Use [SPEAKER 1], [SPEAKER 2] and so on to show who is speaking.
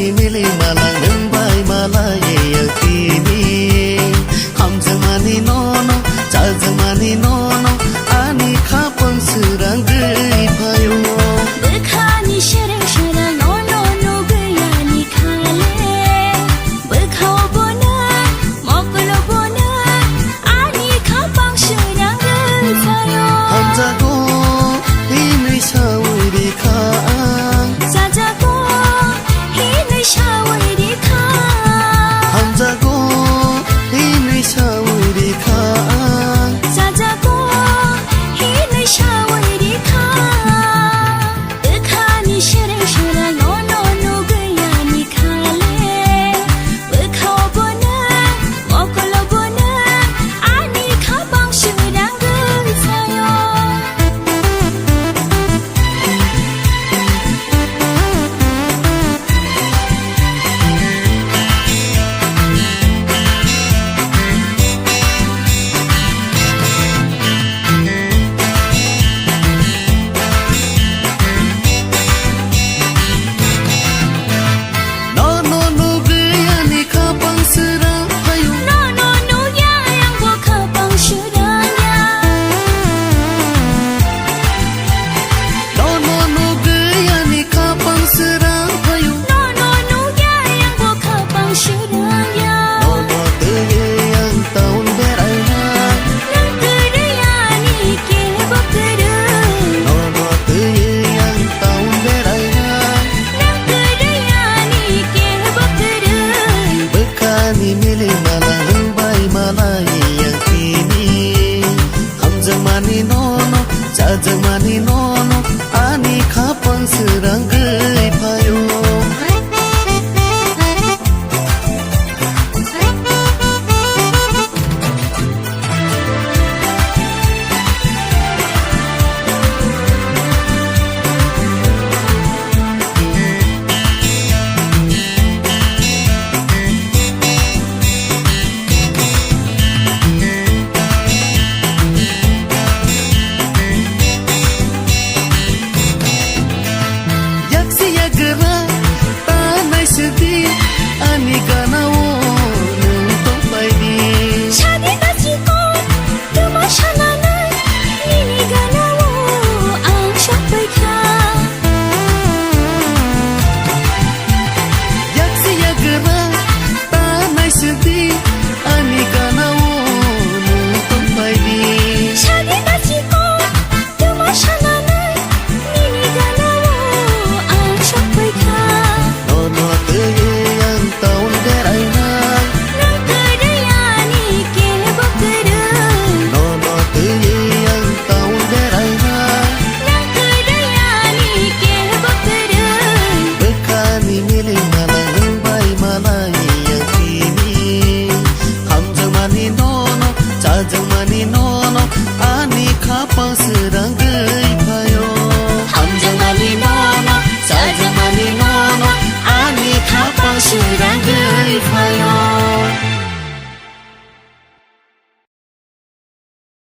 [SPEAKER 1] Bekani mili malang nembai malaye yakini Ham zamani nono, cha zamani nono Ani khapang surang gei payo
[SPEAKER 2] Bekani shereng shereng nono no gayani khale Bekhaw bona, moklo bona Ani khapang surang gei payo
[SPEAKER 1] Ham jago ini shawiri kha
[SPEAKER 2] Jajago hinay shawari kha
[SPEAKER 1] Ham jago ini shawiri kha
[SPEAKER 2] Jajago hinay shawari kha Bekani shereng shereng nono no gayani khale Bekhaw bona, moklo bona Ani khapang surang gei payo
[SPEAKER 1] No no no gayani khapang surang payo
[SPEAKER 2] Nono no yang bo khapang surang ya
[SPEAKER 1] No no no gayani khapang surang payo
[SPEAKER 2] Nono no yang bo khapang surang ya
[SPEAKER 1] No no te yang taun beraya
[SPEAKER 2] Nang kerayani ke bakara
[SPEAKER 1] No no te yang taun beraya
[SPEAKER 2] Nang kerayani ke bakara
[SPEAKER 1] Bekani mili malang nembai malaye yakini Ham zamani nono, cha zamani nono Ani khapang surang gei payo Yaksi yagara tanai sedi ani ganao nung topai di
[SPEAKER 2] Shadi bachiko tuma shananai Nini ganawo ang shokpai ka
[SPEAKER 1] Yaksi yagara tanai sedi ani ganao nung topai di
[SPEAKER 2] Shadi bachiko tuma shananai Nini ganawo ang shokpai ka
[SPEAKER 1] No no te yang taun beraya
[SPEAKER 2] Nang kerayani ke bakara
[SPEAKER 1] No no te yang taun beraya
[SPEAKER 2] Nang kerayani ke bakara
[SPEAKER 1] Bekani mili malang nembai malaye yakini Ham zamani nono, cha zamani nono Ani khapang surang gei payo Ham zamani nono, cha zamani nono Ani khapang surang